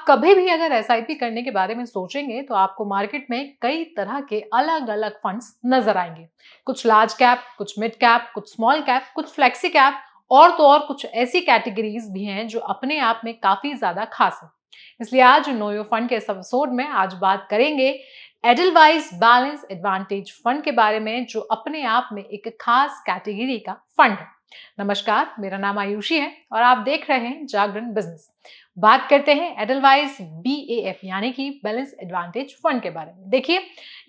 कभी भी अगर एसआईपी करने के बारे में सोचेंगे तो आपको मार्केट में कई तरह के अलग अलग फंड्स नजर आएंगे। कुछ लार्ज कैप, कुछ मिड कैप, कुछ स्मॉल कैप, कुछ फ्लेक्सी कैप और तो और कुछ ऐसी कैटेगरीज भी हैं जो अपने आप में काफी ज्यादा खास है। इसलिए आज नो योर फंड के इस एपिसोड में आज बात करेंगे एडलवाइस बैलेंस एडवांटेज फंड के बारे में, जो अपने आप में एक खास कैटेगरी का फंड है। नमस्कार, मेरा नाम आयुषी है और आप देख रहे हैं जागरण बिजनेस। बात करते हैं एडलवाइस BAF यानी कि बैलेंस एडवांटेज फंड के बारे में। देखिए,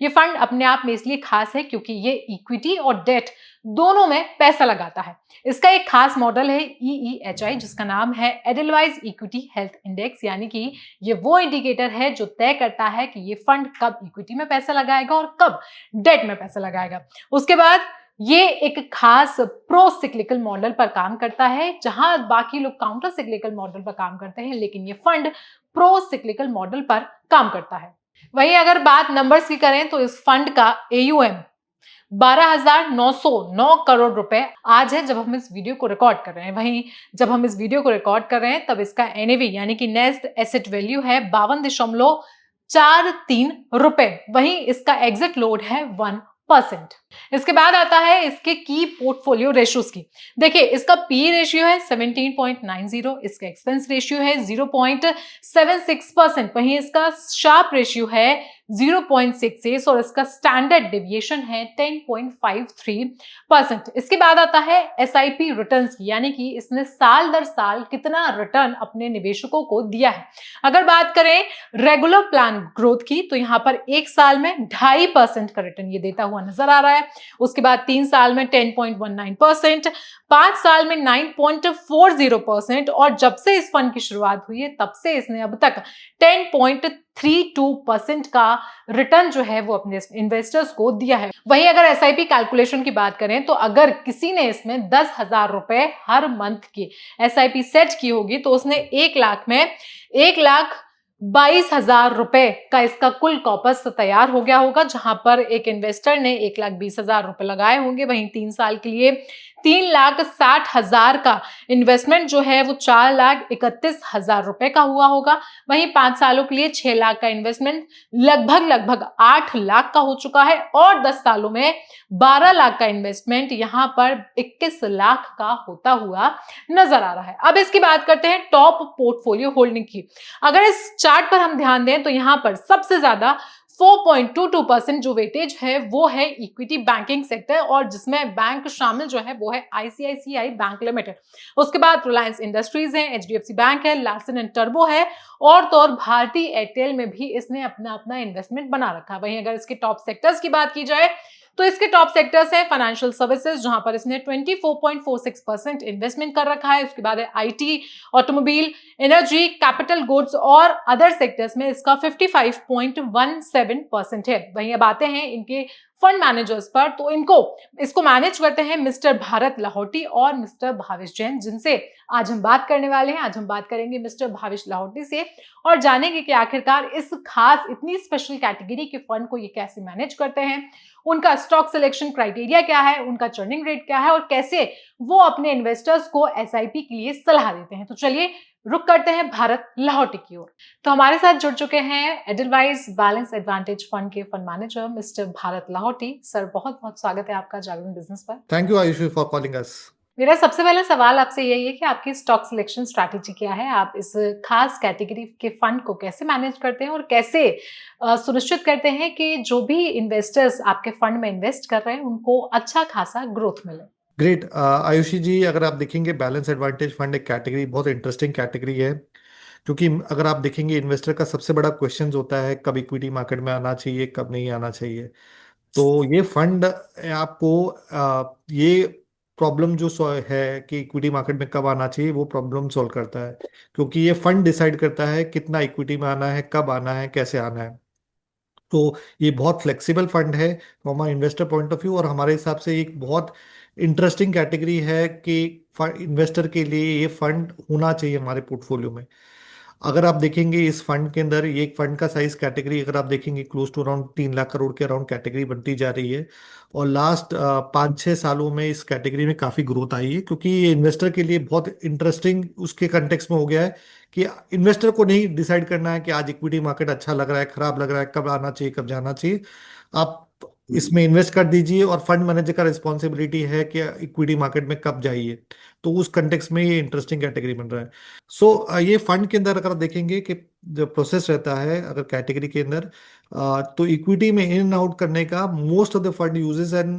ये फंड अपने आप में इसलिए खास है क्योंकि ये इक्विटी और डेट दोनों में पैसा लगाता है। इसका एक खास मॉडल है EEHI, जिसका नाम है एडलवाइस इक्विटी हेल्थ इंडेक्स, यानी कि ये वो इंडिकेटर है जो तय करता है कि ये फंड कब इक्विटी में पैसा लगाएगा और कब डेट में पैसा लगाएगा। उसके बाद ये एक खास प्रो सिक्लिकल मॉडल पर काम करता है, जहां बाकी लोग काउंटर सिक्लिकल मॉडल पर काम करते हैं, लेकिन ये फंड प्रो सिक्लिकल मॉडल पर काम करता है। वहीं अगर बात नंबर्स की करें तो इस फंड का AUM 12,909 करोड़ रुपए आज है जब हम इस वीडियो को रिकॉर्ड कर रहे हैं। वहीं जब हम इस वीडियो को रिकॉर्ड कर रहे हैं तब इसका NAV यानी कि नेट एसेट वैल्यू है 52.43 रुपए। वहीं इसका एग्जिट लोड है 1%। इसके बाद आता है इसके की पोर्टफोलियो रेशियोज की। देखिए, इसका पी रेशियो है 17.90, इसका एक्सपेंस रेशियो है 0.76%, वहीं इसका शार्प रेशियो है 0.66 और इसका स्टैंडर्ड डेविएशन है 10.53%। इसके बाद आता है SIP रिटर्न्स की, यानी कि इसने साल दर साल कितना रिटर्न अपने निवेशकों को दिया है। अगर बात करें रेगुलर प्लान ग्रोथ की तो यहाँ पर एक साल में 2.5% का रिटर्न ये देता हुआ नजर आ रहा है। उसके बाद 3 साल में 10.19%, 5 साल में 9.40% और जब से इस फंड की शुरुआत हुई है तब से इसने अब तक 10.32% का रिटर्न जो है वो अपने इन्वेस्टर्स को दिया है। वहीं अगर SIP कैलकुलेशन की बात करें तो अगर किसी ने इसमें 10,000 रुपए हर मंथ की SIP सेट की होगी तो उसने 1 लाख में 1,22,000 रुपए का इसका कुल कॉपस तैयार हो गया होगा, जहां पर एक इन्वेस्टर ने 1,20,000 रुपए लगाए होंगे। वहीं 3 साल के लिए 3,60,000 का इन्वेस्टमेंट जो है वो 4,31,000 रुपए का हुआ होगा। वहीं 5 सालों के लिए 6 लाख का इन्वेस्टमेंट लगभग 8 लाख का हो चुका है और 10 सालों में 12 लाख का इन्वेस्टमेंट यहां पर 21 लाख का होता हुआ नजर आ रहा है। अब इसकी बात करते हैं टॉप पोर्टफोलियो होल्डिंग की। अगर इस चार्ट पर हम ध्यान दें तो यहां पर सबसे ज्यादा 4.22% जो वेटेज है वो है इक्विटी बैंकिंग सेक्टर, और जिसमें बैंक शामिल जो है वो है ICICI बैंक लिमिटेड। उसके बाद रिलायंस इंडस्ट्रीज है, HDFC बैंक है, लार्सन एंड टर्बो है और तो और भारती एयरटेल में भी इसने अपना अपना इन्वेस्टमेंट बना रखा है। वहीं अगर इसके टॉप सेक्टर्स की बात की जाए तो इसके टॉप सेक्टर्स हैं फाइनेंशियल सर्विसेज, जहां पर इसने 24.46% इन्वेस्टमेंट कर रखा है। उसके बाद है IT, automobile, energy, capital goods और अदर सेक्टर्स में इसका 55.17% है। वहीं अब आते हैं इनके फंड मैनेजर्स पर, तो इसको मैनेज करते हैं मिस्टर भारत लाहौटी और मिस्टर भाविश जैन, जिनसे आज हम बात करने वाले हैं। आज हम बात करेंगे मिस्टर भाविश लाहौटी से और जानेंगे कि आखिरकार इस खास इतनी स्पेशल कैटेगरी के फंड को ये कैसे मैनेज करते हैं, उनका स्टॉक सिलेक्शन क्राइटेरिया क्या है, उनका चर्निंग रेट क्या है और कैसे वो अपने इन्वेस्टर्स को SIP के लिए सलाह देते हैं। तो चलिए रुक करते हैं भारत लाहौटी की ओर। तो हमारे साथ जुड़ चुके हैं एडलवाइस बैलेंस एडवांटेज फंड के fund manager mister Bharat Lahoti. Sir, बहुत बहुत स्वागत है आपका जागरण बिजनेस पर। Thank you Ayushi for calling us. मेरा सबसे पहला सवाल आपसे यही है कि आपकी स्टॉक सिलेक्शन स्ट्रैटेजी क्या है? आप इस खास कैटेगरी के फंड को कैसे मैनेज करते हैं और कैसे सुनिश्चित करते हैं कि जो भी इन्वेस्टर्स आपके फंड में इन्वेस्ट कर रहे हैं उनको अच्छा खासा ग्रोथ मिले? ग्रेट आयुषी जी, अगर आप देखेंगे बैलेंस एडवांटेज फंड एक कैटेगरी बहुत इंटरेस्टिंग कैटेगरी है, क्योंकि अगर आप देखेंगे इन्वेस्टर का सबसे बड़ा क्वेश्चन होता है कब इक्विटी मार्केट में आना चाहिए, कब नहीं आना चाहिए। तो ये फंड आपको ये प्रॉब्लम जो है कि इक्विटी मार्केट में कब आना चाहिए वो प्रॉब्लम सॉल्व करता है, क्योंकि ये फंड डिसाइड करता है कितना इक्विटी में आना है, कब आना है, कैसे आना है। तो ये बहुत फ्लेक्सिबल फंड है from a investor point of view, और हमारे हिसाब से एक बहुत इंटरेस्टिंग कैटेगरी है कि इन्वेस्टर के लिए ये फंड होना चाहिए हमारे पोर्टफोलियो में। अगर आप देखेंगे इस फंड के अंदर, ये एक फंड का साइज कैटेगरी अगर आप देखेंगे close to around 3 lakh crore के अराउंड कैटेगरी बनती जा रही है। और लास्ट 5-6 सालों में इस कैटेगरी में काफी ग्रोथ आई है, क्योंकि ये इन्वेस्टर के लिए बहुत इंटरेस्टिंग उसके कंटेक्स्ट में हो गया है कि इन्वेस्टर को नहीं डिसाइड करना है कि आज इक्विटी मार्केट अच्छा लग रहा है, खराब लग रहा है, कब आना चाहिए, कब जाना चाहिए। आप इसमें इन्वेस्ट कर दीजिए और फंड मैनेजर का रिस्पॉन्सिबिलिटी है कि इक्विटी मार्केट में कब जाइए। तो उस कंटेक्स्ट में ये इंटरेस्टिंग कैटेगरी बन रहा है। ये फंड के अंदर अगर आप देखेंगे कि जो प्रोसेस रहता है अगर कैटेगरी के अंदर, तो इक्विटी में इन एंड आउट करने का most of the fund uses and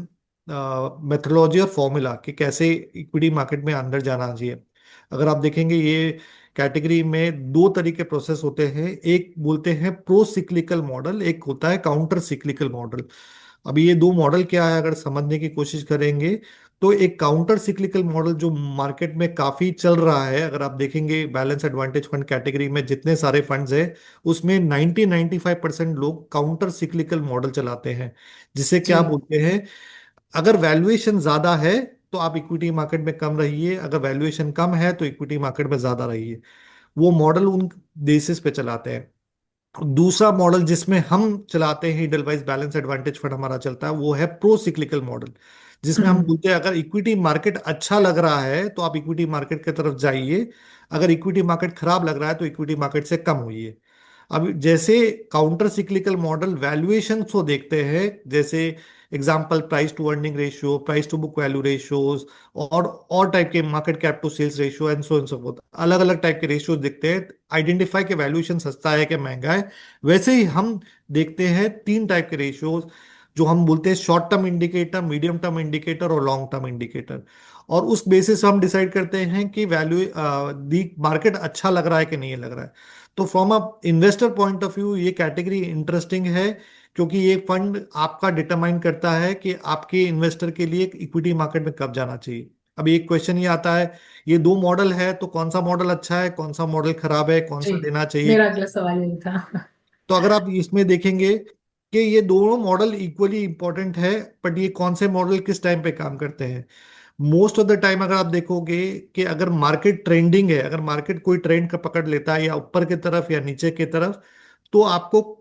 methodology और फॉर्मूला कि कैसे इक्विटी मार्केट में अंदर जाना चाहिए। अगर आप देखेंगे ये कैटेगरी में दो तरीके प्रोसेस होते हैं, एक बोलते हैं प्रो सिक्लिकल मॉडल, एक होता है काउंटर सिक्लिकल मॉडल। अभी ये दो मॉडल क्या है अगर समझने की कोशिश करेंगे, तो एक काउंटर सिक्लिकल मॉडल जो मार्केट में काफी चल रहा है, अगर आप देखेंगे बैलेंस एडवांटेज फंड कैटेगरी में जितने सारे फंड्स हैं उसमें 90-95% लोग काउंटर सिक्लिकल मॉडल चलाते हैं। जिसे क्या जी। बोलते हैं, अगर वैल्यूएशन ज्यादा है तो आप इक्विटी मार्केट में कम रहिए, अगर वैल्यूएशन कम है तो इक्विटी मार्केट में ज्यादा रहिए। वो मॉडल उन बेसिस पे चलाते हैं। दूसरा मॉडल जिसमें हम चलाते हैं इडलवाइज बैलेंस एडवांटेज फंड हमारा चलता है, वो है प्रो सिक्लिकल मॉडल, जिसमें हम हम्म। बोलते हैं अगर इक्विटी मार्केट अच्छा लग रहा है तो आप इक्विटी मार्केट की तरफ जाइए, अगर इक्विटी मार्केट खराब लग रहा है तो इक्विटी मार्केट से कम होइए। अब जैसे काउंटर सिक्लिकल मॉडल वैल्यूएशन को देखते हैं, जैसे example price to earning ratio, price to book value ratios, और टाइप के market cap to sales ratio and so forth, अलग अलग टाइप के रेशियोज देखते हैं आइडेंटिफाई के वैल्यूएशन सस्ता है कि महंगा है। वैसे ही हम देखते हैं 3 टाइप के रेशियोज जो हम बोलते हैं short term indicator, medium term indicator और लॉन्ग टर्म इंडिकेटर। और उस बेसिस हम डिसाइड करते हैं कि वैल्यू दी मार्केट अच्छा लग रहा है कि नहीं लग रहा है। तो from a investor point of view ये कैटेगरी इंटरेस्टिंग है, क्योंकि ये फंड आपका डिटरमाइन करता है कि आपके इन्वेस्टर के लिए इक्विटी मार्केट में कब जाना चाहिए। अब एक क्वेश्चन ये आता है, ये दो मॉडल है तो कौन सा मॉडल अच्छा है, कौन सा मॉडल खराब है, कौन जी, सा लेना चाहिए। मेरा अगला सवाल यही था। तो अगर आप इसमें देखेंगे कि ये दोनों मॉडल इक्वली इंपॉर्टेंट है, बट ये कौन से मॉडल किस टाइम पे काम करते हैं। मोस्ट ऑफ द टाइम अगर आप देखोगे कि अगर मार्केट ट्रेंडिंग है, अगर मार्केट कोई ट्रेंड का पकड़ लेता है या ऊपर की तरफ या नीचे की तरफ, तो आपको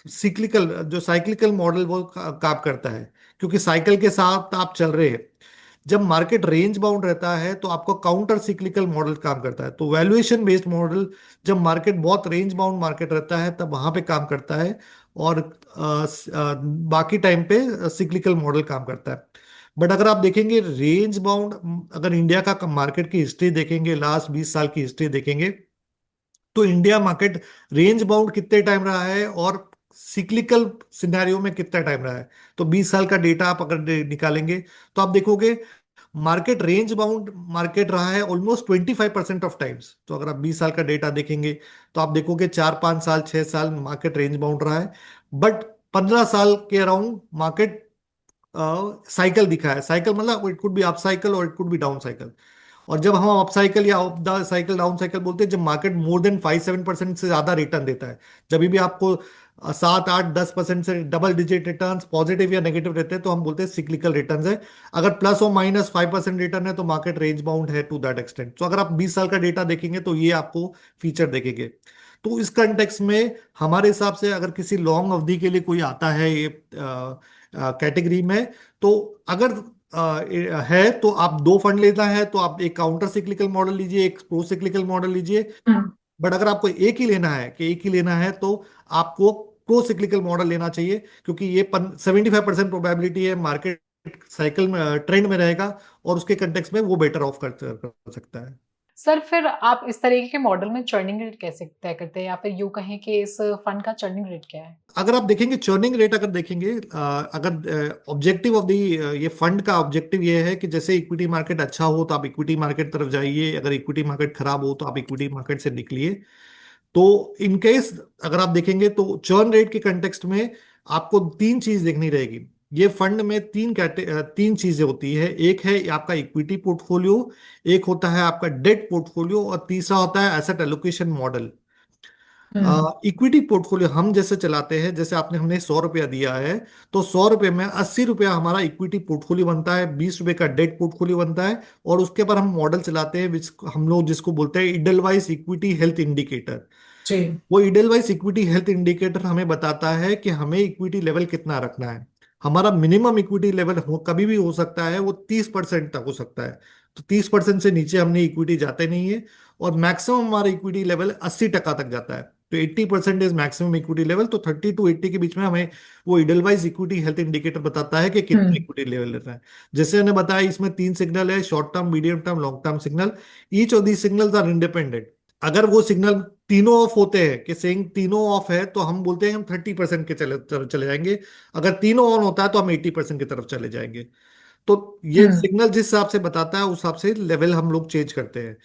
सिक्लिकल जो साइक्लिकल मॉडल वो काम करता है, क्योंकि साइकिल के साथ आप चल रहे हैं। जब मार्केट रेंज बाउंड रहता है तो आपको काउंटर सिक्लिकल मॉडल काम करता है, तो वैल्यूएशन बेस्ड मॉडल जब मार्केट बहुत रेंज बाउंड मार्केट रहता है तब वहां पे काम करता है। और बाकी टाइम पे सिक्लिकल मॉडल काम करता है। बट अगर आप देखेंगे रेंज बाउंड, अगर इंडिया का मार्केट की हिस्ट्री देखेंगे, लास्ट 20 साल की हिस्ट्री देखेंगे, तो इंडिया मार्केट रेंज बाउंड कितने टाइम रहा है और सिक्लिकल सिनेरियो में कितना टाइम रहा है। तो 20 साल का डेटा आप अगर निकालेंगे तो आप देखोगे मार्केट रेंज बाउंड मार्केट रहा है ऑलमोस्ट 25% ऑफ टाइम्स। तो अगर आप 20 साल का डेटा देखेंगे तो आप देखोगे 4-5 साल 6 साल मार्केट रेंज बाउंड रहा है, बट 15 साल के अराउंड मार्केट साइकिल दिखा है। साइकिल मतलब it could be up cycle और it could be down cycle. और जब हम अप साइकिल या up the cycle down cycle बोलते हैं, जब मार्केट मोर देन 5-7% से ज्यादा रिटर्न देता है, जब भी आपको 7-8-10% से डबल डिजिट रिटर्न्स पॉजिटिव या नेगेटिव रहते हैं, तो हम बोलते हैं सिक्लिकल रिटर्न्स है। अगर +or -5% रिटर्न है तो मार्केट रेंज बाउंड है टू दैट एक्सटेंट। तो अगर आप 20 साल का डेटा देखेंगे तो ये आपको फीचर देखेंगे। तो इस कंटेक्स में हमारे हिसाब से अगर किसी लॉन्ग अवधि के लिए कोई आता है ये कैटेगरी में, तो अगर है तो आप दो फंड लेना है तो आप एक काउंटर सिक्लिकल मॉडल लीजिए, एक प्रो सिक्लिकल मॉडल लीजिए। हम्म। बट अगर आपको एक ही लेना है कि एक ही लेना है तो आपको प्रो सिक्लिकल मॉडल लेना चाहिए, क्योंकि ये 75% प्रोबेबिलिटी है मार्केट साइकिल में ट्रेंड में रहेगा और उसके कंटेक्स में वो बेटर ऑफ कर सकता है। सर, फिर आप इस तरीके के मॉडल में चर्निंग रेट कैसे तय करते हैं, या फिर यूँ कहें कि इस फंड का चर्निंग रेट क्या है? अगर आप देखेंगे चर्निंग रेट, अगर देखेंगे अगर ऑब्जेक्टिव ऑफ द ये फंड का ऑब्जेक्टिव ये है कि जैसे इक्विटी मार्केट अच्छा हो तो आप इक्विटी मार्केट तरफ जाइए, अगर इक्विटी मार्केट खराब हो तो आप इक्विटी मार्केट से निकलिए। तो इन केस अगर आप देखेंगे तो चर्न रेट के कंटेक्स्ट में आपको तीन चीज देखनी रहेगी। ये फंड में तीन चीजें होती है, एक है आपका इक्विटी पोर्टफोलियो, एक होता है आपका डेट पोर्टफोलियो और तीसरा होता है एसेट एलोकेशन मॉडल। हम्म। इक्विटी पोर्टफोलियो हम जैसे चलाते हैं, जैसे आपने हमने 100 रुपया दिया है, तो 100 रुपये में 80 रुपया हमारा इक्विटी पोर्टफोलियो बनता है, 20 रुपये का डेट पोर्टफोलियो बनता है। और उसके बाद हम मॉडल चलाते हैं हम लोग जिसको बोलते हैं इडलवाइज इक्विटी हेल्थ इंडिकेटर। जी। वो इडेलवाइज इक्विटी हेल्थ इंडिकेटर हमें बताता है कि हमें इक्विटी लेवल कितना रखना है। हमारा मिनिमम इक्विटी लेवल कभी भी हो सकता है, वो 30% तक हो सकता है। तो 30% से नीचे हमने इक्विटी जाते नहीं है। और मैक्सिमम हमारा इक्विटी लेवल 80% तक जाता है। तो 80% इज मैक्सिमम इक्विटी लेवल। तो 30 to 80 के बीच में हमें वो इडलवाइज इक्विटी हेल्थ इंडिकेटर बताता है कि कितना हम्म। इक्विटी लेवल लेना है। जैसे मैंने बताया, इसमें 3 सिग्नल है: short term, medium term, long term signal. Each of the signals are independent. अगर वो सिग्नल तीनों ऑफ होते हैं, कि सेइंग तीनों ऑफ है, तो हम बोलते हैं हम 30% के चले चले जाएंगे। अगर तीनों ऑन होता है तो हम 80% की तरफ चले जाएंगे। तो ये हम्म। सिग्नल जिस हिसाब से बताता है, उस हिसाब से लेवल हम लोग चेंज करते हैं।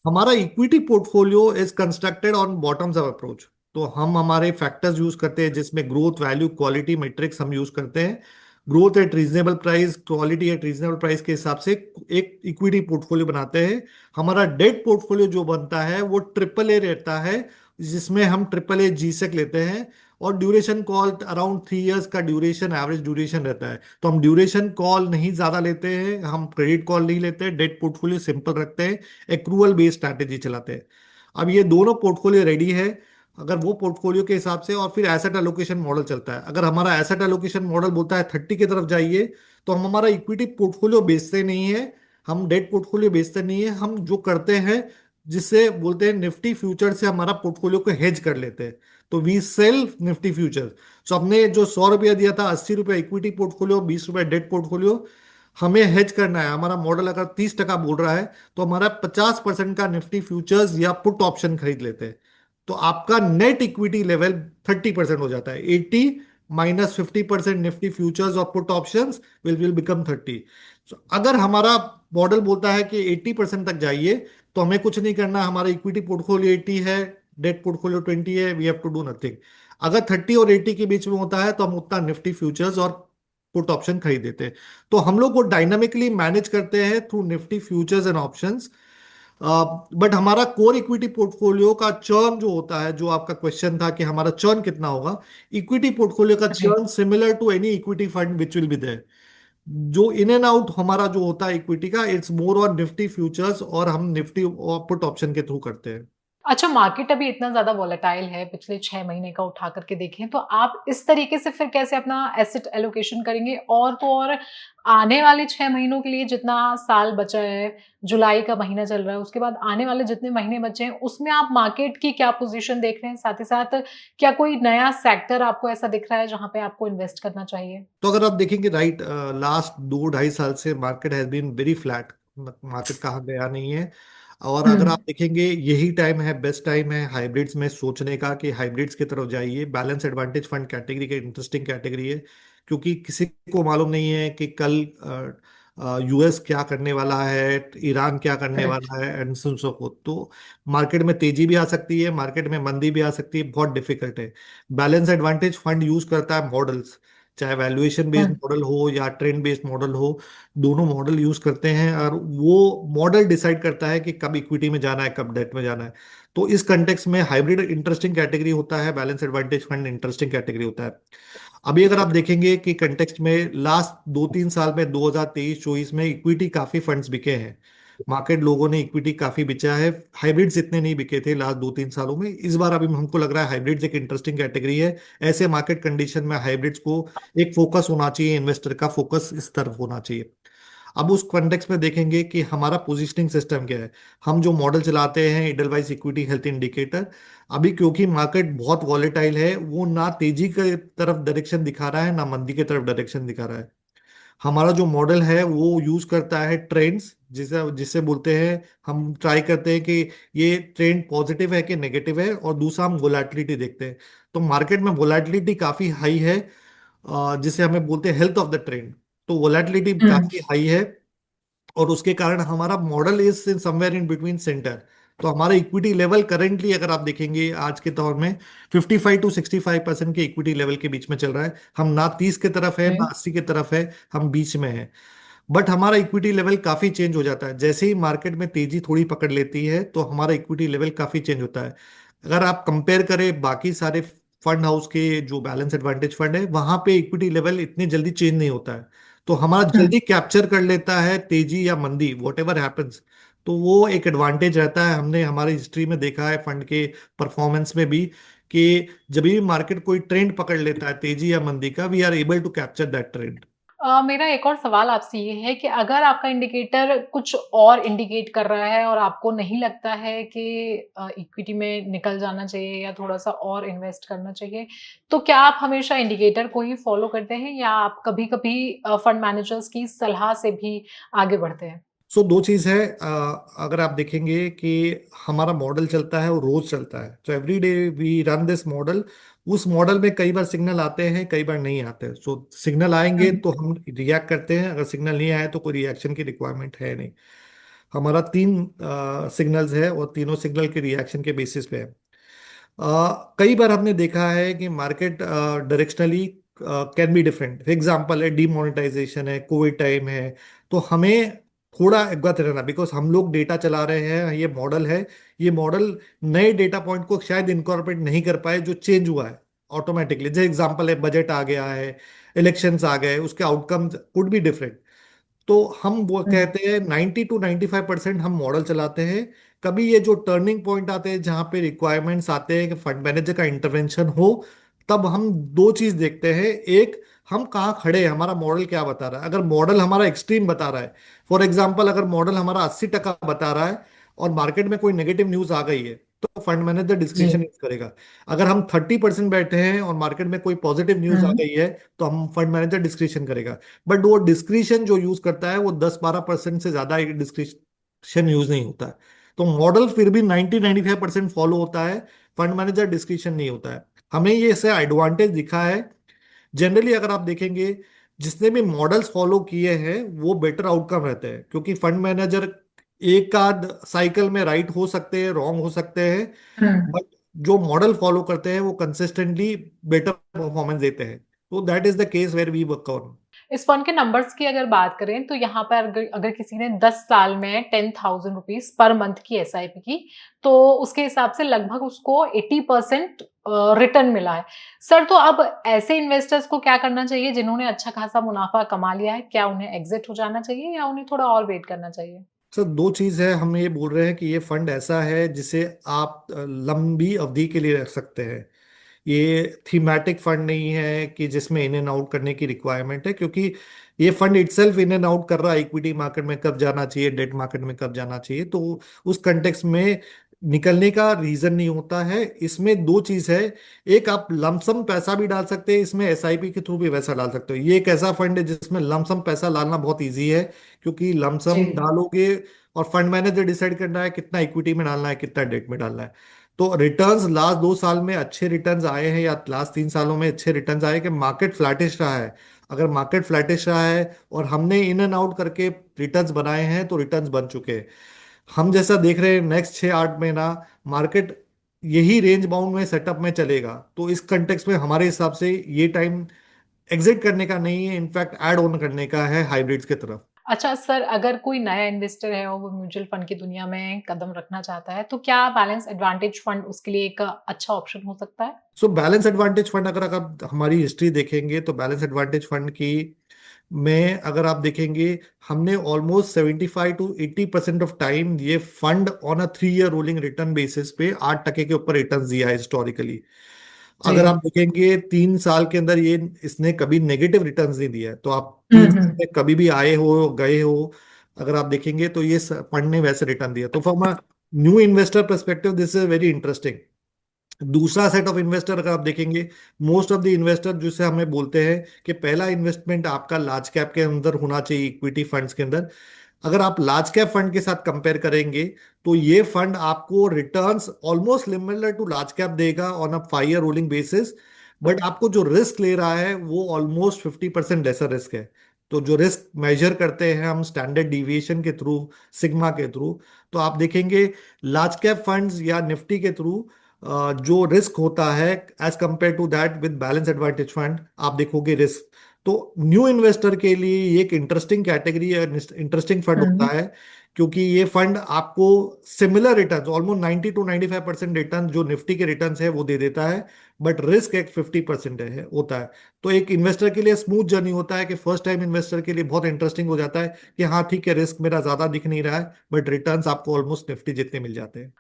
हमारा equity portfolio is constructed on bottoms up approach. तो हम हमारे फैक्टर्स यूज करते हैं, जिसमें ग्रोथ, वैल्यू, क्वालिटी मैट्रिक्स हम यूज करते हैं। Growth at reasonable price, quality eight reasonable price के हिसाब से एक इक्विटी पोर्टफोलियो बनाते हैं। हमारा डेट पोर्टफोलियो जो बनता है वो ट्रिपल ए रहता है, जिसमें हम ट्रिपल ए जी सेक लेते हैं। और ड्यूरेशन कॉल अराउंड 3 इयर्स का ड्यूरेशन, एवरेज ड्यूरेशन रहता है। तो हम ड्यूरेशन कॉल नहीं ज्यादा लेते हैं, हम क्रेडिट कॉल नहीं लेते हैं, डेट पोर्टफोलियो सिंपल रखते हैं, एक्रूअल बेस्ड स्ट्रैटेजी चलाते हैं। अब ये दोनों पोर्टफोलियो रेडी है। अगर वो पोर्टफोलियो के हिसाब से, और फिर एसेट एलोकेशन मॉडल चलता है। अगर हमारा एसेट एलोकेशन मॉडल बोलता है 30 की तरफ जाइए, तो हम हमारा इक्विटी पोर्टफोलियो बेचते नहीं है, हम डेट पोर्टफोलियो बेचते नहीं है। हम जो करते हैं, जिसे बोलते हैं निफ्टी फ्यूचर से हमारा पोर्टफोलियो को हेज कर लेते हैं। तो वी सेल निफ्टी फ्यूचर। तो हमने जो 100 रुपया दिया था, 80 रुपया इक्विटी पोर्टफोलियो, 20 रुपया डेट पोर्टफोलियो, हमें हेज करना है। हमारा मॉडल अगर 30% बोल रहा है, तो हमारा 50% का निफ्टी फ्यूचर्स या पुट ऑप्शन खरीद लेते हैं। तो आपका नेट इक्विटी लेवल 30% हो जाता है। 80 - 50% निफ्टी फ्यूचर्स और पुट ऑप्शंस विल बिकम 30। अगर हमारा मॉडल बोलता है कि 80% तक जाइए, तो हमें कुछ नहीं करना। हमारा इक्विटी पोर्टफोलियो 80 है, डेट पोर्टफोलियो 20 है, we have to do nothing. अगर 30 और 80 के बीच में होता है, तो हम उतना निफ्टी फ्यूचर्स और पुट ऑप्शन खरीद देते हैं। तो हम लोग को डायनामिकली मैनेज करते हैं through Nifty futures and options. But हमारा कोर इक्विटी पोर्टफोलियो का चर्न जो होता है, जो आपका क्वेश्चन था कि हमारा चर्न कितना होगा, इक्विटी पोर्टफोलियो का जी। Churn similar to any equity fund which will be there. जो इन एंड आउट हमारा जो होता है इक्विटी का, it's more on Nifty futures, और हम निफ्टी पुट ऑप्शन के थ्रू करते हैं। अच्छा, मार्केट अभी इतना ज़्यादा वॉलेटाइल है, पिछले 6 महीने का उठा कर के देखें, तो आप इस तरीके से फिर कैसे अपना एसेट एलोकेशन करेंगे? और तो और आने वाले 6 महीनों के लिए जितना साल बचा है, जुलाई का महीना चल रहा है, उसके बाद आने वाले जितने महीने बचे हैं, उसमें आप मार्केट की क्या पोज़ीशन देख रहे हैं? साथ ही साथ क्या कोई नया सेक्टर आपको ऐसा दिख रहा है, जहाँ पे आपको इन्वेस्ट करना चाहिए? तो अगर आप देखेंगे, राइट, लास्ट 2 - 2.5 साल से market has been very flat. Market कहाँ गया नहीं है। और हुँ। अगर आप देखेंगे, यही टाइम है, बेस्ट टाइम है हाइब्रिड्स में सोचने का, कि हाइब्रिड्स की तरफ जाइए। बैलेंस एडवांटेज फंड कैटेगरी का इंटरेस्टिंग कैटेगरी है। क्योंकि किसी को मालूम नहीं है कि कल यूएस क्या करने वाला है, ईरान क्या करने करेक्ट। वाला है, एंड सो forth। तो मार्केट में तेजी भी आ सकती है, मार्केट में मंदी भी आ सकती है, बहुत डिफिकल्ट है। बैलेंस एडवांटेज फंड यूज करता है मॉडल्स, चाहे वैल्यूएशन हुँ। बेस्ड मॉडल हो या ट्रेंड बेस्ड मॉडल हो। दोनों मॉडल यूज करते हैं, और वो मॉडल डिसाइड करता है कि कब इक्विटी में जाना है, कब डेट में जाना है। तो इस कंटेक्स में हाइब्रिड इंटरेस्टिंग कैटेगरी होता है, balance advantage fund interesting category होता है। अभी अगर आप देखेंगे कि कंटेक्स्ट में लास्ट 2-3 साल में, 2023-24 में इक्विटी काफी फंड्स बिके हैं। मार्केट लोगों ने इक्विटी काफी बेचा है। हाइब्रिड्स इतने नहीं बिके थे लास्ट 2-3 सालों में। इस बार अभी हमको लग रहा है हाइब्रिड्स एक इंटरेस्टिंग कैटेगरी है। ऐसे मार्केट कंडीशन में हाइब्रिड्स को एक फोकस होना चाहिए, इन्वेस्टर का फोकस इस तरफ होना चाहिए। अब उस कॉन्टेक्स्ट में देखेंगे कि हमारा पोजीशनिंग सिस्टम क्या है। हम जो मॉडल चलाते हैं, इडलवाइज इक्विटी हेल्थ इंडिकेटर, अभी क्योंकि मार्केट बहुत वॉलेटाइल है, वो ना तेजी की तरफ डायरेक्शन दिखा रहा है, ना मंदी की तरफ डायरेक्शन दिखा रहा है। हमारा जो मॉडल है वो यूज करता है ट्रेंड्स, जिसे जिसे बोलते हैं, हम ट्राई करते हैं कि ये ट्रेंड पॉजिटिव है कि नेगेटिव है। और दूसरा, हम वोलेटिलिटी देखते हैं। तो मार्केट में वोलेटिलिटी काफी हाई है, जिसे हमें बोलते हैं हेल्थ ऑफ द ट्रेंड। तो वोलेटिलिटी हुँ। काफी हाई है, और उसके कारण हमारा model is in somewhere in between centre. तो हमारा इक्विटी लेवल करेंटली अगर आप देखेंगे आज के दौर में, 55 to 65% के इक्विटी लेवल के बीच में चल रहा है। हम ना 30 की तरफ है, ना जी। 80 की तरफ है, हम बीच में है। बट हमारा इक्विटी लेवल काफी चेंज हो जाता है जैसे ही मार्केट में तेजी थोड़ी पकड़ लेती है, तो हमारा इक्विटी लेवल काफी चेंज होता है। अगर आप कंपेयर करें बाकी सारे फंड हाउस के जो बैलेंस एडवांटेज फंड है, वहां पे इक्विटी लेवल इतनी जल्दी चेंज नहीं होता है, तो हमारा हम्म। जल्दी कैप्चर कर लेता है तेजी या मंदी, वॉट एवर हैपन्स। तो वो एक एडवांटेज रहता है, हमने हमारी हिस्ट्री में देखा है फंड के परफॉर्मेंस में भी, कि जब भी मार्केट कोई ट्रेंड पकड़ लेता है तेजी या मंदी का, we are able to capture that trend. मेरा एक और सवाल आपसे ये है कि अगर आपका इंडिकेटर कुछ और इंडिकेट कर रहा है और आपको नहीं लगता है कि इक्विटी में निकल जाना चाहिए या थोड़ा-सा और इन्वेस्ट करना चाहिए, तो क्या आप हमेशा इंडिकेटर को ही फॉलो करते हैं या आप कभी-कभी फंड मैनेजर्स की सलाह से भी आगे बढ़ते हैं? सो दो चीज है, अगर आप देखेंगे कि हमारा मॉडल चलता है और रोज चलता है, तो every day we run this model. उस मॉडल में कई बार सिग्नल आते हैं, कई बार नहीं आते। सो सिग्नल आएंगे हुँ। तो हम रिएक्ट करते हैं, अगर सिग्नल नहीं आए तो कोई रिएक्शन की रिक्वायरमेंट है नहीं। हमारा तीन सिग्नल्स है और तीनों सिग्नल के रिएक्शन के बेसिस पे है। कई बार हमने देखा है कि market directionally can be different. Example है डिमोनेटाइजेशन है, कोविड टाइम है, तो हमें थोड़ा अवगत रहना, बिकॉज हम लोग डेटा चला रहे हैं, ये मॉडल है, ये मॉडल नए डेटा पॉइंट को शायद इनकॉर्पोरेट नहीं कर पाए जो चेंज हुआ है ऑटोमेटिकली। जैसे एग्जाम्पल है, बजट आ गया है, इलेक्शंस आ गए, उसके आउटकम्स कुड बी डिफरेंट। तो हम वो हुँ। कहते हैं 90 to 95% हम मॉडल चलाते हैं। कभी ये जो टर्निंग पॉइंट आते हैं जहां पे रिक्वायरमेंट्स आते हैं कि फंड मैनेजर का इंटरवेंशन हो, तब हम दो चीज देखते हैं। एक, हम कहाँ खड़े हैं, हमारा मॉडल क्या बता रहा है। अगर मॉडल हमारा एक्सट्रीम बता रहा है, फॉर एग्जाम्पल अगर मॉडल हमारा 80% बता रहा है और मार्केट में कोई नेगेटिव न्यूज आ गई है, तो फंड मैनेजर जी। डिस्क्रिशन यूज करेगा। अगर हम 30% बैठे हैं और मार्केट में कोई पॉजिटिव न्यूज आ हुँ। गई है, तो हम फंड मैनेजर डिस्क्रिशन करेगा। बट वो डिस्क्रिशन जो यूज करता है वो 10-12% से ज्यादा डिस्क्रिशन यूज नहीं होता है। तो मॉडल फिर भी 90-95% फॉलो होता है, फंड मैनेजर डिस्क्रिशन नहीं होता है। हमें ये ऐसा एडवांटेज दिखा है। जनरली अगर आप देखेंगे, जिसने भी मॉडल्स फॉलो किए हैं वो बेटर आउटकम रहते हैं, क्योंकि फंड मैनेजर एक आध साइकिल में राइट हो सकते हैं, रॉन्ग हो सकते हैं, हुँ। बट जो मॉडल फॉलो करते हैं वो कंसिस्टेंटली बेटर परफॉर्मेंस देते हैं। तो that is the case where we work on. इस फंड के नंबर्स की अगर बात करें तो यहाँ पर अगर अगर किसी ने 10 साल में 10,000 रुपीस पर मंथ की एसआईपी की, तो उसके हिसाब से लगभग उसको 80% रिटर्न मिला है। सर, तो अब ऐसे इन्वेस्टर्स को क्या करना चाहिए जिन्होंने अच्छा खासा मुनाफा कमा लिया है? क्या उन्हें एग्जिट हो जाना चाहिए या उन्हें थोड़ा और वेट करना चाहिए? सर दो चीज है, हम ये बोल रहे हैं कि ये फंड ऐसा है जिसे आप लंबी अवधि के लिए रख सकते हैं। ये थीमेटिक फंड नहीं है कि जिसमें इन एंड आउट करने की रिक्वायरमेंट है, क्योंकि ये fund itself in and out कर रहा है, इक्विटी मार्केट में कब जाना चाहिए, डेट मार्केट में कब जाना चाहिए, तो उस कंटेक्स में निकलने का रीजन नहीं होता है। इसमें दो चीज है, एक आप लमसम पैसा भी डाल सकते हैं इसमें, एसआईपी के थ्रू भी वैसा डाल सकते हो। ये एक ऐसा फंड है जिसमें लमसम पैसा डालना बहुत ईजी है, क्योंकि जी। लमसम डालोगे और फंड मैनेजर डिसाइड करना है कितना इक्विटी में डालना है, कितना डेट में डालना है। तो रिटर्न्स लास्ट 2 साल में अच्छे रिटर्न्स आए हैं, या लास्ट 3 सालों में अच्छे रिटर्न्स आए, कि मार्केट फ्लैटिश रहा है। अगर मार्केट फ्लैटिश रहा है और हमने इन एंड आउट करके रिटर्न्स बनाए हैं, तो रिटर्न्स बन चुके हैं। हम जैसा देख रहे हैं नेक्स्ट 6-8 महीना मार्केट यही रेंज बाउंड में सेटअप में चलेगा, तो इस कंटेक्स्ट में हमारे हिसाब से ये टाइम एग्जिट करने का नहीं है, इनफैक्ट ऐड ऑन करने का है हाइब्रिड्स की तरफ। अच्छा सर, अगर कोई नया इन्वेस्टर है और वो म्यूचुअल फंड की दुनिया में कदम रखना चाहता है, तो क्या बैलेंस एडवांटेज फंड उसके लिए एक अच्छा ऑप्शन हो सकता है? सो बैलेंस एडवांटेज फंड, अगर आप हमारी हिस्ट्री देखेंगे तो बैलेंस एडवांटेज फंड की में अगर आप देखेंगे, हमने ऑलमोस्ट 75 to 80% ऑफ टाइम ये fund on a 3 year rolling return basis पे 8% के ऊपर रिटर्न दिया है हिस्टोरिकली। जी। अगर आप देखेंगे 3 साल के अंदर ये इसने कभी नेगेटिव रिटर्न्स नहीं दिया है, तो आप हुँ, 3 साल हुँ। में कभी भी आए हो गए हो, अगर आप देखेंगे तो ये फंड ने वैसे रिटर्न दिया। तो from a new investor perspective this is very interesting. दूसरा सेट ऑफ इन्वेस्टर अगर आप देखेंगे, मोस्ट ऑफ द इन्वेस्टर जिसे हमें बोलते हैं कि पहला इन्वेस्टमेंट आपका लार्ज कैप के अंदर होना चाहिए, इक्विटी फंड्स के अंदर। अगर आप लार्ज कैप फंड के साथ कंपेयर करेंगे, तो ये फंड आपको returns almost similar to large cap देगा on a 5 year rolling basis, but आपको जो रिस्क ले रहा है वो ऑलमोस्ट 50% लेसर रिस्क है। तो जो रिस्क मेजर करते हैं हम स्टैंडर्ड डिविएशन के थ्रू, सिग्मा के थ्रू, तो आप देखेंगे लार्ज कैप फंड्स या निफ्टी के थ्रू जो रिस्क होता है as compare to that with balance advantage fund, आप देखोगे रिस्क। तो न्यू इन्वेस्टर के लिए ये एक इंटरेस्टिंग कैटेगरी, इंटरेस्टिंग फंड होता हुँ। है, क्योंकि ये फंड आपको similar returns almost 90 to 95% return जो निफ्टी के रिटर्न्स है वो दे देता है, बट रिस्क एक 50% है होता है। तो एक इन्वेस्टर के लिए स्मूथ जर्नी होता है कि फर्स्ट टाइम इन्वेस्टर के लिए बहुत इंटरेस्टिंग हो जाता है कि हाँ ठीक है, रिस्क मेरा ज्यादा दिख नहीं रहा है बट रिटर्न्स आपको ऑलमोस्ट निफ्टी जितने मिल जाते हैं।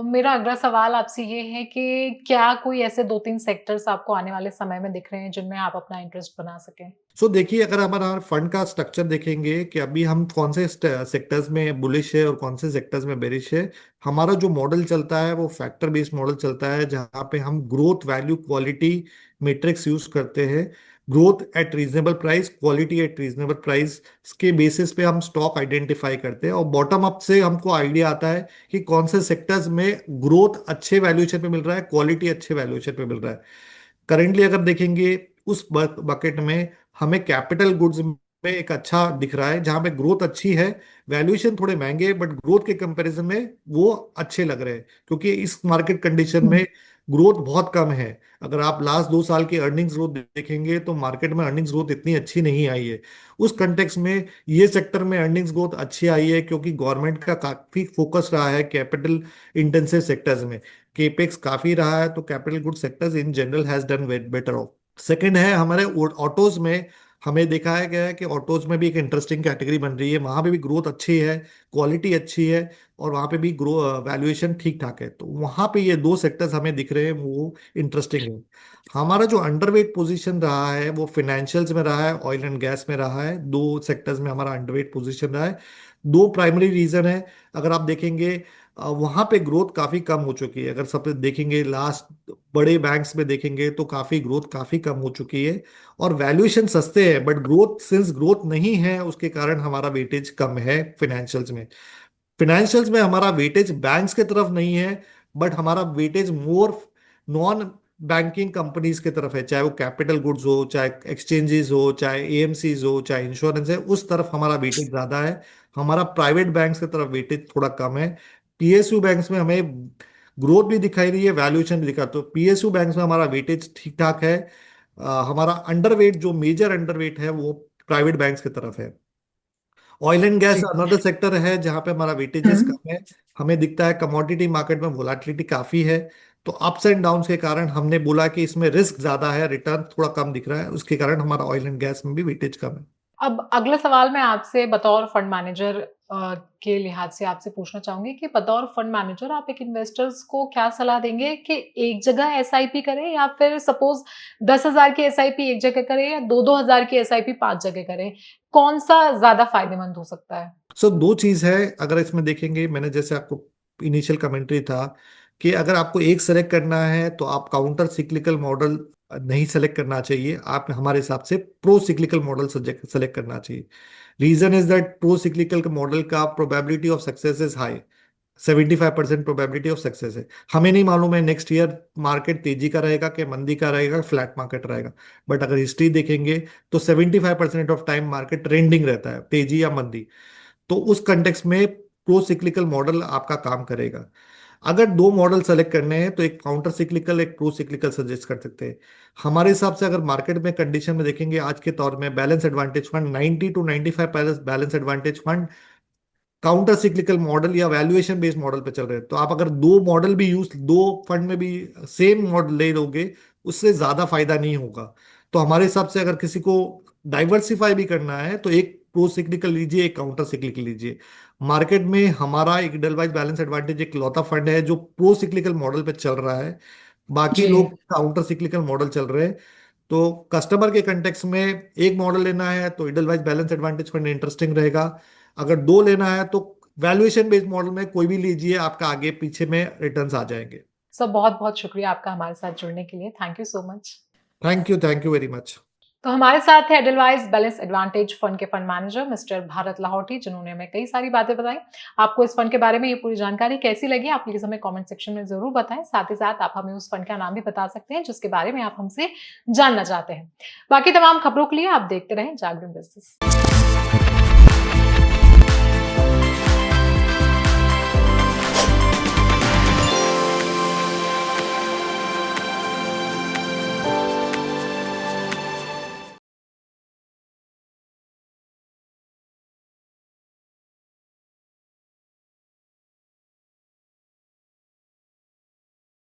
मेरा अगला सवाल आपसे ये है कि क्या कोई ऐसे 2-3 सेक्टर्स आपको आने वाले समय में दिख रहे हैं जिनमें आप अपना इंटरेस्ट बना सकें? सो देखिए, अगर हमारा फंड का स्ट्रक्चर देखेंगे कि अभी हम कौन से सेक्टर्स में बुलिश है और कौन से सेक्टर्स में बेरिश है, हमारा जो मॉडल चलता है वो फैक्टर बेस्ड मॉडल चलता है, जहाँ पे हम growth value quality matrix use करते हैं। Growth at reasonable price, quality eight reasonable price के बेसिस पे हम स्टॉक आइडेंटिफाई करते हैं और बॉटम अप से हमको आइडिया आता है कि कौन से सेक्टर्स में ग्रोथ अच्छे वैल्यूएशन पे मिल रहा है, क्वालिटी अच्छे वैल्यूएशन पे मिल रहा है। करेंटली अगर देखेंगे उस बकेट में हमें कैपिटल गुड्स में एक अच्छा दिख रहा है, जहां पे ग्रोथ अच्छी है, वैल्यूएशन थोड़े महंगे बट ग्रोथ के कंपैरिजन में वो अच्छे लग रहे हैं, क्योंकि इस मार्केट कंडीशन में ग्रोथ बहुत कम है। अगर आप लास्ट 2 साल की अर्निंग्स ग्रोथ देखेंगे तो मार्केट में अर्निंग्स ग्रोथ इतनी अच्छी नहीं आई है। उस कंटेक्स में ये सेक्टर में अर्निंग्स ग्रोथ अच्छी आई है, क्योंकि गवर्नमेंट का काफी फोकस रहा है कैपिटल इंटेंसिव सेक्टर्स में, केपेक्स काफी रहा है, तो capital good sectors in general has done better of. Second है हमारे ऑटोज में, हमें देखा है गया है कि ऑटोज में भी एक इंटरेस्टिंग कैटेगरी बन रही है, वहां पे भी ग्रोथ अच्छी है, क्वालिटी अच्छी है और वहां पे भी ग्रो वैल्यूएशन ठीक ठाक है, तो वहां पे ये दो सेक्टर्स हमें दिख रहे हैं वो इंटरेस्टिंग है। हमारा जो अंडरवेट पोजीशन रहा है वो फाइनेंशियल्स में रहा है, ऑयल एंड गैस में रहा है, दो सेक्टर्स में हमारा अंडरवेट पोजीशन रहा है। दो प्राइमरी रीजन है, अगर आप देखेंगे वहां पे ग्रोथ काफी कम हो चुकी है। अगर सब देखेंगे लास्ट बड़े बैंक्स में देखेंगे तो काफी ग्रोथ काफी कम हो चुकी है और वैल्यूएशन सस्ते हैं, बट ग्रोथ सिंस ग्रोथ नहीं है उसके कारण हमारा वेटेज कम है फाइनेंशियल्स में। फाइनेंशियल्स में हमारा वेटेज बैंक्स की तरफ नहीं है, बट हमारा weightage more non banking companies की तरफ है, चाहे वो कैपिटल गुड्स हो, चाहे एक्सचेंजेस हो, चाहे एएमसीज हो, चाहे इंश्योरेंस है, उस तरफ हमारा वेटेज ज्यादा है। हमारा प्राइवेट बैंक्स की तरफ वेटेज थोड़ा कम है। पीएसयू बैंक्स में हमें ग्रोथ भी दिखाई रही है, वैल्यूएशन भी दिखा, तो पीएसयू बैंक्स में हमारा वेटेज ठीक ठाक है। हमारा अंडरवेट जो मेजर अंडरवेट है वो प्राइवेट बैंक्स की तरफ है। ऑयल एंड गैस जी। अनदर सेक्टर है जहां पे हमारा वेटेजेस हुँ। कम है। हमें दिखता है कमोडिटी मार्केट में वोलाटिलिटी काफी है, तो अप्स एंड डाउन्स के कारण हमने बोला कि इसमें रिस्क ज्यादा है, रिटर्न थोड़ा कम दिख रहा है, उसके कारण हमारा ऑयल एंड गैस में भी वेटेज कम है। अब अगला सवाल मैं आपसे बतौर फंड मैनेजर के लिहाज से आपसे पूछना चाहूँगी कि बतौर फंड मैनेजर आप एक इन्वेस्टर्स को क्या सलाह देंगे कि एक जगह एसआईपी करें या फिर सपोज़ 10,000 की एसआईपी एक जगह करें या 2-2 हज़ार की एसआईपी 5 जगह करें? कौन-सा ज़्यादा फ़ायदेमंद हो सकता है? सो दो चीज है, अगर इसमें देखेंगे मैंने जैसे आपको इनिशियल कमेंट्री था कि अगर आपको एक सेलेक्ट करना है तो आप काउंटर सिक्लिकल मॉडल नहीं सेलेक्ट करना चाहिए, आप हमारे हिसाब से प्रो सिक्लिकल मॉडल सेलेक्ट करना चाहिए। Reason is that pro cyclical model का probability of success is high, 75% probability of success है। हमें नहीं मालूम है नेक्स्ट ईयर मार्केट तेजी का रहेगा कि मंदी का रहेगा, फ्लैट मार्केट रहेगा, बट अगर हिस्ट्री देखेंगे तो 75% ऑफ टाइम मार्केट ट्रेंडिंग रहता है, तेजी या मंदी। तो उस कंटेक्स्ट में प्रो सिक्लिकल मॉडल आपका काम करेगा। अगर दो मॉडल सेलेक्ट करने हैं तो एक काउंटर सिक्लिकल एक प्रो सिक्लिकल सजेस्ट कर सकते हैं। हमारे हिसाब से अगर मार्केट में कंडीशन में देखेंगे आज के तौर में balance advantage fund 90 to 95 balance advantage fund counter cyclical model या वैल्यूएशन बेस्ड मॉडल पे चल रहे हैं, तो आप अगर दो मॉडल भी यूज दो फंड में भी सेम मॉडल ले लोगे उससे ज्यादा फायदा नहीं होगा। तो हमारे हिसाब से अगर किसी को डाइवर्सिफाई भी करना है तो एक प्रो सिक्लिकल लीजिए, एक काउंटर सिक्लिकल लीजिए। मार्केट में हमारा एक इडलवाइज बैलेंस एडवांटेज एक लौता फंड है जो प्रो सिक्लिकल मॉडल पे चल रहा है, बाकी जी। लोग काउंटर सिक्लिकल मॉडल चल रहे हैं। तो कस्टमर के कंटेक्स में एक मॉडल लेना है तो Edelweiss balance advantage fund interesting रहेगा। अगर दो लेना है तो वैल्यूएशन बेस्ड मॉडल में कोई भी लीजिए, आपका आगे पीछे में रिटर्न्स आ जाएंगे। सर बहुत-बहुत शुक्रिया आपका हमारे साथ जुड़ने के लिए। Thank you so much. Thank you very much. तो हमारे साथ है एडलवाइस बैलेंस एडवांटेज फंड के fund manager mister Bharat Lahoti, जिन्होंने हमें कई सारी बातें बताई। आपको इस फंड के बारे में ये पूरी जानकारी कैसी लगी आप प्लीज हमें कमेंट सेक्शन में जरूर बताएं। साथ ही साथ आप हमें उस फंड का नाम भी बता सकते हैं जिसके बारे में आप हमसे जानना चाहते हैं। बाकी तमाम खबरों के लिए आप देखते रहें जागरण बिजनेस।